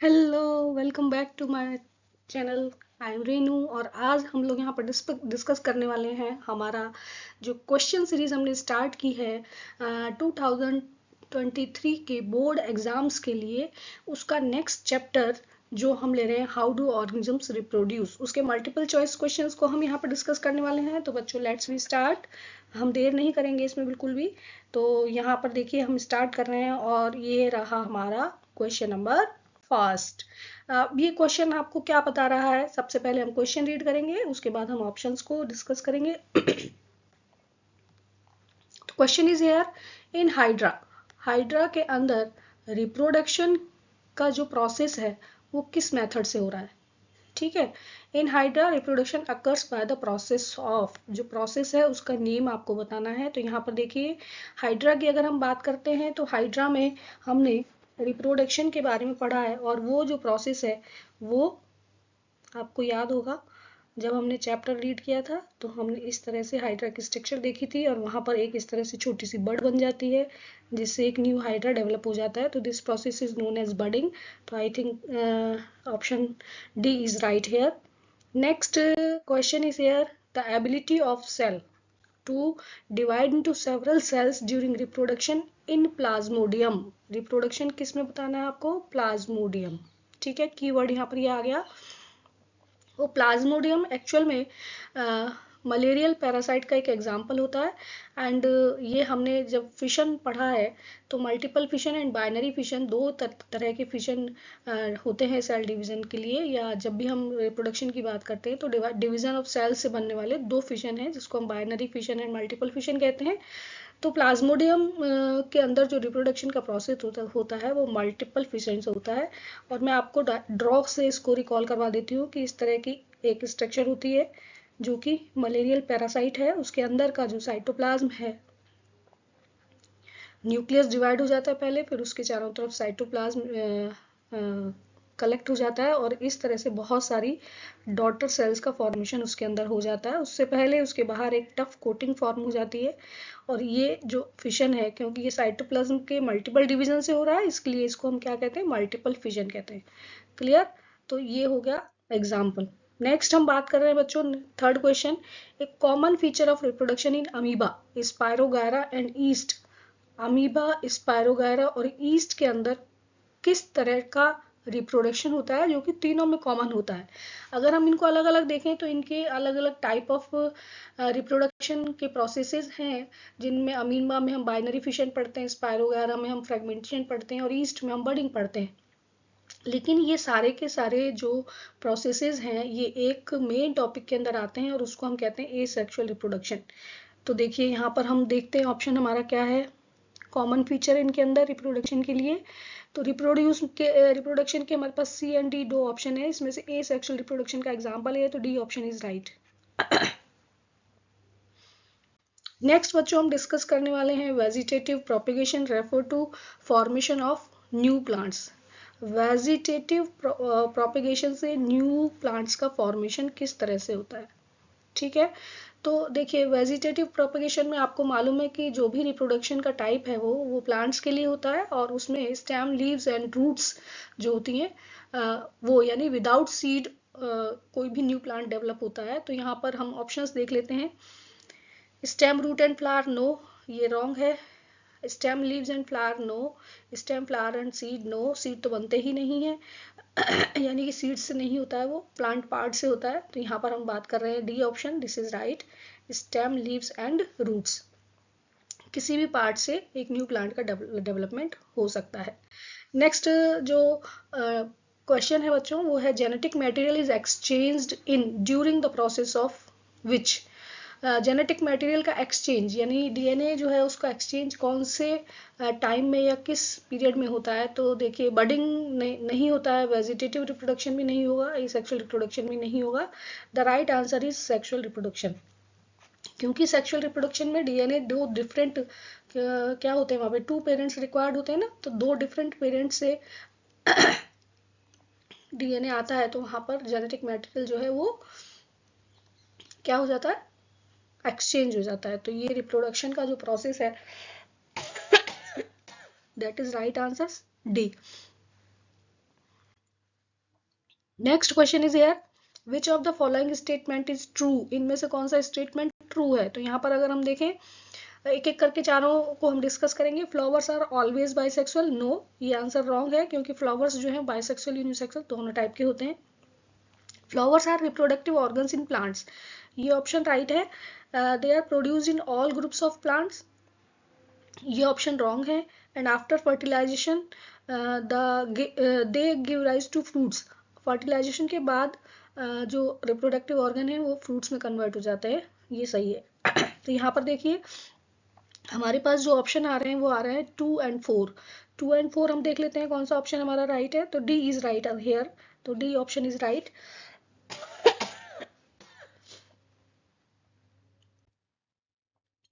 Hello, welcome back to my channel. I am Renu और आज हम लोग यहाँ पर डिस्कस करने वाले हैं हमारा जो क्वेश्चन सीरीज हमने स्टार्ट की है 2023 के बोर्ड एग्जाम्स के लिए। उसका नेक्स्ट चैप्टर जो हम ले रहे हैं, हाउ डू ऑर्गेनिजम्स रिप्रोड्यूस, उसके मल्टीपल चॉइस क्वेश्चंस को हम यहाँ पर डिस्कस करने वाले हैं। तो बच्चों, लेट्स वी स्टार्ट। हम देर नहीं करेंगे इसमें बिल्कुल भी। तो यहाँ पर देखिए, हम स्टार्ट कर रहे हैं और ये रहा हमारा क्वेश्चन नंबर फर्स्ट। ये क्वेश्चन आपको क्या बता रहा है? सबसे पहले हम क्वेश्चन रीड करेंगे, उसके बाद हम ऑप्शंस को डिस्कस करेंगे। तो question is here, in hydra, hydra के अंदर रिप्रोडक्शन का जो प्रोसेस है वो किस मेथड से हो रहा है? ठीक है, in hydra reproduction occurs by the process of, जो प्रोसेस है उसका नेम आपको बताना है। तो यहाँ पर देखिए, हाइड्रा की अगर हम बात करते हैं तो हाइड्रा में हमने रिप्रोडक्शन के बारे में पढ़ा है, और वो जो प्रोसेस है वो आपको याद होगा, जब हमने चैप्टर रीड किया था तो हमने इस तरह से हाइड्रा की स्ट्रक्चर देखी थी, और वहाँ पर एक इस तरह से छोटी सी बड बन जाती है जिससे एक न्यू हाइड्रा डेवलप हो जाता है। तो this process is known as budding. तो I think option D is right here. Next question is here, the ability of cell to divide into several cells during reproduction in Plasmodium. Reproduction किस में बताना है आपको? Plasmodium. ठीक है, keyword यहाँ पर ये आ गया। वो प्लाज्मोडियम एक्चुअल में मलेरियल पैरासाइट का एक एग्जाम्पल होता है। एंड ये हमने जब फिशन पढ़ा है तो multiple fission and binary fission, दो तरह के फिशन होते हैं सेल डिवीजन के लिए, या जब भी हम रिप्रोडक्शन की बात करते हैं तो डिवीजन ऑफ सेल से बनने वाले दो फिशन हैं जिसको हम binary fission and multiple fission कहते हैं। तो प्लाज्मोडियम के अंदर जो रिप्रोडक्शन का प्रोसेस होता है वो मल्टीपल फिशन से होता है। और मैं आपको ड्रॉ से इसको रिकॉल करवा देती हूँ कि इस तरह की एक स्ट्रक्चर होती है जो कि मलेरियल पैरासाइट है। उसके अंदर का जो साइटोप्लाज्म है, न्यूक्लियस डिवाइड हो जाता है पहले, फिर उसके चारों तरफ साइटोप्लाज्म कलेक्ट हो जाता है, और इस तरह से बहुत सारी डॉटर सेल्स का फॉर्मेशन उसके अंदर हो जाता है। उससे पहले उसके बाहर एक टफ कोटिंग फॉर्म हो जाती है। और ये जो फिशन है, क्योंकि ये साइटोप्लाज्म के मल्टीपल डिवीजन से हो रहा है, इसलिए इसको हम क्या कहते हैं? मल्टीपल फिशन कहते हैं। क्लियर? तो ये हो गया एग्जाम्पल। नेक्स्ट हम बात कर रहे हैं बच्चों, थर्ड क्वेश्चन, एक common feature of reproduction in amoeba, spirogyra and east. Amoeba, spirogyra और ईस्ट के अंदर किस तरह का रिप्रोडक्शन होता है जो कि तीनों में कॉमन होता है? अगर हम इनको अलग अलग देखें तो इनके अलग अलग टाइप ऑफ रिप्रोडक्शन के प्रोसेसेस हैं, जिनमें अमीबा में हम बाइनरी फिशन पढ़ते हैं, स्पायरोगायरा में हम फ्रेगमेंटेशन पढ़ते हैं, और ईस्ट में हम बडिंग पढ़ते हैं। लेकिन ये सारे के सारे जो प्रोसेसेस हैं ये एक मेन टॉपिक के अंदर आते हैं, और उसको हम कहते हैं एसेक्सुअल रिप्रोडक्शन। तो देखिए यहाँ पर हम देखते हैं ऑप्शन हमारा क्या है, कॉमन फीचर इनके अंदर रिप्रोडक्शन के लिए। तो रिप्रोडक्शन के हमारे पास सी एंड डी दो ऑप्शन है, इसमें से ए सेक्सुअल रिप्रोडक्शन का एग्जांपल है, तो D option is right. Next बच्चों, हम डिस्कस करने वाले हैं vegetative propagation refer to formation of new plants. Vegetative propagation से न्यू प्लांट्स का फॉर्मेशन किस तरह से होता है? ठीक है, तो देखिए, वेजिटेटिव प्रोपगेशन में आपको मालूम है कि जो भी रिप्रोडक्शन का टाइप है वो प्लांट्स के लिए होता है, और उसमें स्टेम, लीव्स एंड रूट्स जो होती हैं वो, यानी विदाउट सीड कोई भी न्यू प्लांट डेवलप होता है। तो यहाँ पर हम ऑप्शंस देख लेते हैं। Stem, root and flower, no, ये रॉन्ग है। Stem, leaves and flower, no. Stem, flower and seed, no, seed तो बनते ही नहीं है यानी कि सीड से नहीं होता है, वो प्लांट पार्ट से होता है। तो यहाँ पर हम बात कर रहे हैं D option, this is right. Stem, leaves and roots, किसी भी पार्ट से एक न्यू प्लांट का डेवलपमेंट हो सकता है। नेक्स्ट जो क्वेश्चन है बच्चों, वो है genetic material is exchanged in during the process of which. Genetic material का एक्सचेंज यानी डीएनए जो है उसका एक्सचेंज कौन से टाइम में या किस पीरियड में होता है? तो देखिए, बडिंग नहीं होता है, वेजिटेटिव रिप्रोडक्शन भी नहीं होगा, एसेक्सुअल रिप्रोडक्शन भी नहीं होगा। The right answer is sexual reproduction, क्योंकि सेक्सुअल रिप्रोडक्शन में डीएनए दो डिफरेंट क्या होते हैं, वहाँ पे टू पेरेंट्स रिक्वायर्ड होते हैं ना, तो दो डिफरेंट पेरेंट्स से डीएनए आता है, तो वहाँ पर जेनेटिक मटेरियल जो है वो क्या हो जाता है? एक्सचेंज हो जाता है। तो ये रिप्रोडक्शन का जो प्रोसेस है, that is right answer D. Next question is here, which of the following statement is true, इनमें से कौन सा स्टेटमेंट ट्रू है। तो यहाँ पर अगर हम देखें एक एक करके चारों को हम डिस्कस करेंगे। Flowers are always bisexual, no, ये आंसर रॉन्ग है क्योंकि फ्लावर्स जो है बाइसेक्सुअल यूनिसेक्सुअल दोनों टाइप के होते हैं। Flowers are reproductive organs in plants, ये ऑप्शन राइट है। They are produced in all groups of plants, ये ऑप्शन रॉन्ग है। And after fertilization they give rise to fruits, fertilization के बाद जो रिप्रोडक्टिव ऑर्गन है वो फ्रूट्स में कन्वर्ट हो जाते हैं, ये सही है। तो यहाँ पर देखिए हमारे पास जो ऑप्शन आ रहे हैं वो आ रहे हैं 2 and 4। 2 and 4 हम देख लेते हैं कौन सा ऑप्शन हमारा राइट है। तो डी इज राइट हियर, तो D option is right.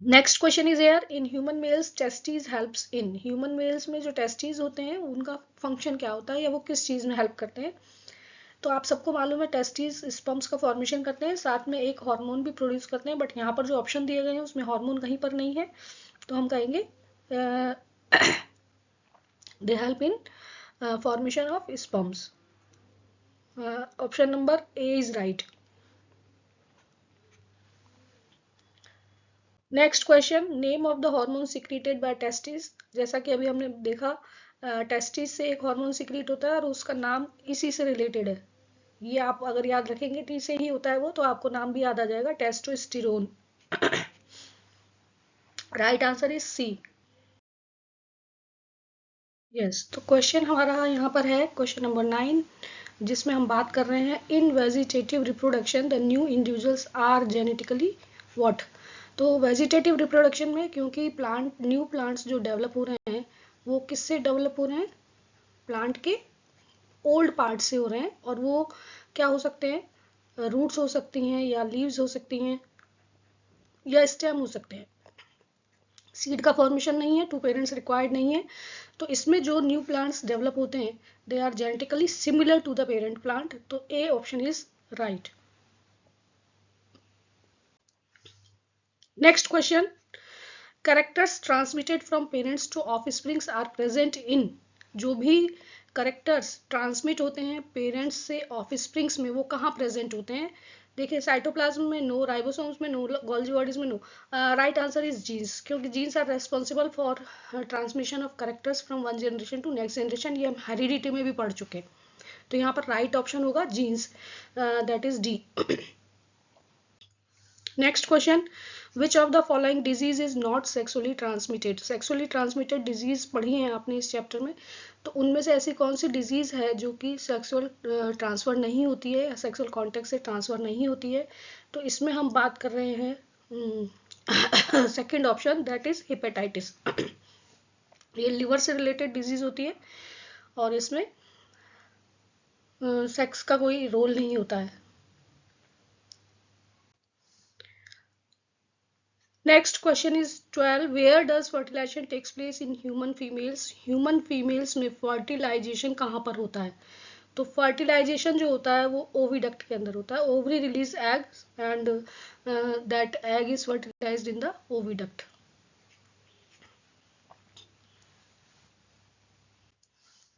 Next question is here, in human mails testis helps in, human mails में जो टेस्टिस होते हैं उनका फंक्शन क्या होता है या वो किस चीज में हेल्प करते हैं। तो आप सबको मालूम है टेस्टिस स्पर्म्स का फॉर्मेशन करते हैं, साथ में एक हार्मोन भी प्रोड्यूस करते हैं, बट यहाँ पर जो ऑप्शन दिए गए हैं उसमें हार्मोन कहीं पर नहीं है, तो हम कहेंगे they help in formation of sperms. Option number A is right. Next question, name of the hormone secreted by testis, जैसा कि अभी हमने देखा टेस्टिस से एक हार्मोन सिक्रीट होता है और उसका नाम इसी से रिलेटेड है, ये आप अगर याद रखेंगे टी से ही होता है वो, तो आपको नाम भी याद आ जाएगा, testosterone. Right answer is C. Yes, तो क्वेश्चन हमारा यहाँ पर है क्वेश्चन नंबर 9, जिसमें हम बात कर रहे हैं in vegetative reproduction the new individuals are genetically what. तो वेजिटेटिव रिप्रोडक्शन में क्योंकि प्लांट न्यू प्लांट्स जो डेवलप हो रहे हैं वो किससे डेवलप हो रहे हैं, प्लांट के ओल्ड पार्ट से हो रहे हैं, और वो क्या हो सकते हैं, रूट्स हो सकती हैं या लीव्स हो सकती हैं या स्टेम हो सकते हैं। सीड का फॉर्मेशन नहीं है, टू पेरेंट्स रिक्वायर्ड नहीं है, तो इसमें जो न्यू प्लांट्स डेवलप होते हैं they are genetically similar to the parent plant, तो A option is right. Next question, characters transmitted from parents to offsprings are present in, जो भी कैरेक्टर्स ट्रांसमिट होते हैं पेरेंट्स से ऑफस्प्रिंग्स में वो कहाँ प्रेजेंट होते हैं। देखिए साइटोप्लाज्म में नो, राइबोसोम्स में नो, गोल्गी बॉडीज में no. Right answer is genes, क्योंकि genes are responsible for transmission of characters from one generation to next generation, ये हम हेरिडिटी में भी पढ़ चुके हैं, तो यहाँ पर राइट ऑप्शन होगा genes, that is D. Next question, which of the following disease is not sexually transmitted, sexually transmitted disease पढ़ी है आपने इस चैप्टर में, तो उनमें से ऐसी कौन सी डिजीज है जो कि सेक्सुअल ट्रांसफर नहीं होती है या सेक्सुअल कॉन्टेक्ट से ट्रांसफर नहीं होती है। तो इसमें हम बात कर रहे हैं second option, that is hepatitis. ये लिवर से रिलेटेड डिजीज होती है और इसमें सेक्स का कोई रोल नहीं होता है। Next question is 12, where does fertilization takes place in human females, human females में फर्टिलाइजेशन कहाँ पर होता है। तो फर्टिलाइजेशन जो होता है वो ओविडक्ट के अंदर होता है, ovary release egg and that egg is fertilized in the oviduct.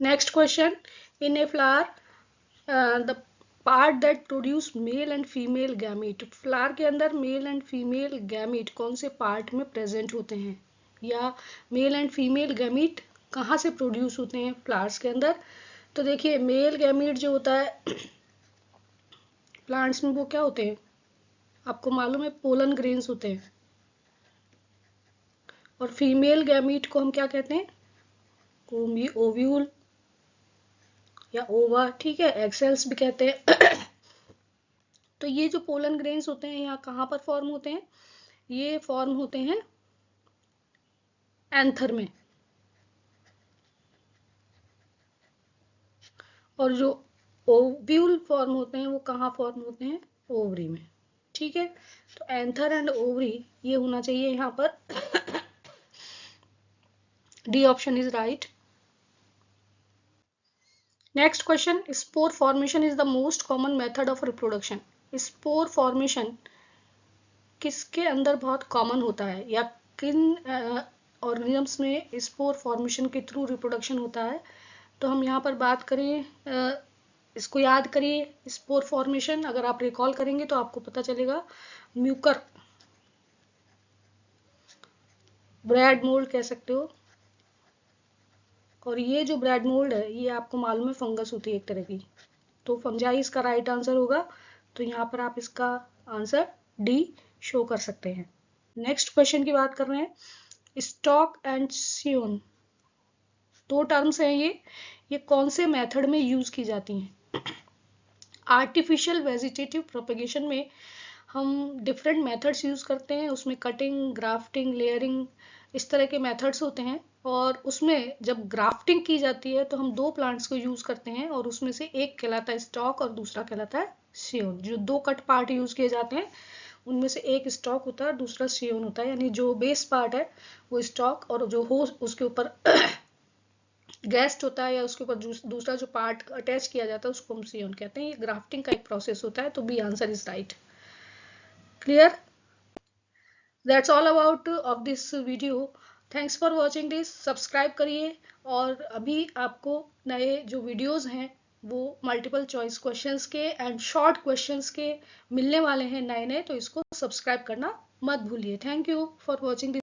Next question, in a flower the part that produce male and female gamete, flower के अंदर मेल एंड फीमेल गैमीट कौन से पार्ट में present होते हैं, या mail and female gamete कहाँ से प्रोड्यूस होते हैं फ्लावर्स के अंदर। तो देखिए मेल गैमीट जो होता है प्लांट्स में वो क्या होते हैं, आपको मालूम है पोलन ग्रेन्स होते हैं, और फीमेल गैमीट को हम क्या कहते हैं, ओव्यूल या ओवा, ठीक है, एक्सेल्स भी कहते हैं। तो ये जो पोलन ग्रेन्स होते हैं यहाँ कहाँ पर फॉर्म होते हैं, ये फॉर्म होते हैं एंथर में, और जो ओव्यूल फॉर्म होते हैं वो कहाँ फॉर्म होते हैं, ओवरी में, ठीक है। तो एंथर एंड ओवरी ये होना चाहिए यहाँ पर, D option is right. Next question, spore formation is the most common method of reproduction, spore formation किसके अंदर बहुत कॉमन होता है या किन ऑर्गेनिजम्स में स्पोर फॉर्मेशन के थ्रू रिप्रोडक्शन होता है। तो हम यहाँ पर बात करें इसको याद करिए, स्पोर फॉर्मेशन अगर आप रिकॉल करेंगे तो आपको पता चलेगा। म्यूकर, ब्रेड मोल्ड कह सकते हो। और ये जो ब्रेड मोल्ड है ये आपको मालूम है फंगस होती है एक तरह की, तो फंजाई इसका राइट आंसर होगा। तो यहाँ पर आप इसका आंसर डी शो कर सकते हैं। नेक्स्ट क्वेश्चन की बात कर रहे हैं, स्टॉक एंड सियोन, दो टर्म्स हैं ये कौन से मेथड में यूज की जाती हैं? आर्टिफिशियल वेजिटेटिव प्रोपेगेशन में हम डिफरेंट मेथड्स यूज करते हैं, उसमें कटिंग, ग्राफ्टिंग, लेयरिंग, इस तरह के मेथड्स होते हैं। और उसमें जब ग्राफ्टिंग की जाती है तो हम दो प्लांट्स को यूज करते हैं और उसमें से एक कहलाता है स्टॉक और दूसरा कहलाता है सियोन। जो दो कट पार्ट यूज किए जाते हैं उनमें से एक स्टॉक होता है, दूसरा सियोन होता है। यानी जो बेस पार्ट है वो स्टॉक और जो हो उसके ऊपर गेस्ट होता है या उसके ऊपर दूसरा जो पार्ट अटैच किया जाता है उसको हम सियोन कहते हैं। ये ग्राफ्टिंग का एक प्रोसेस होता है। तो B answer is right. Clear? That's all about of this video. Thanks for watching this. Subscribe करिए। और अभी आपको नए जो वीडियोस हैं वो मल्टीपल चॉइस क्वेश्चंस के एंड शॉर्ट क्वेश्चंस के मिलने वाले हैं नए नए, तो इसको सब्सक्राइब करना मत भूलिए। Thank you for watching this.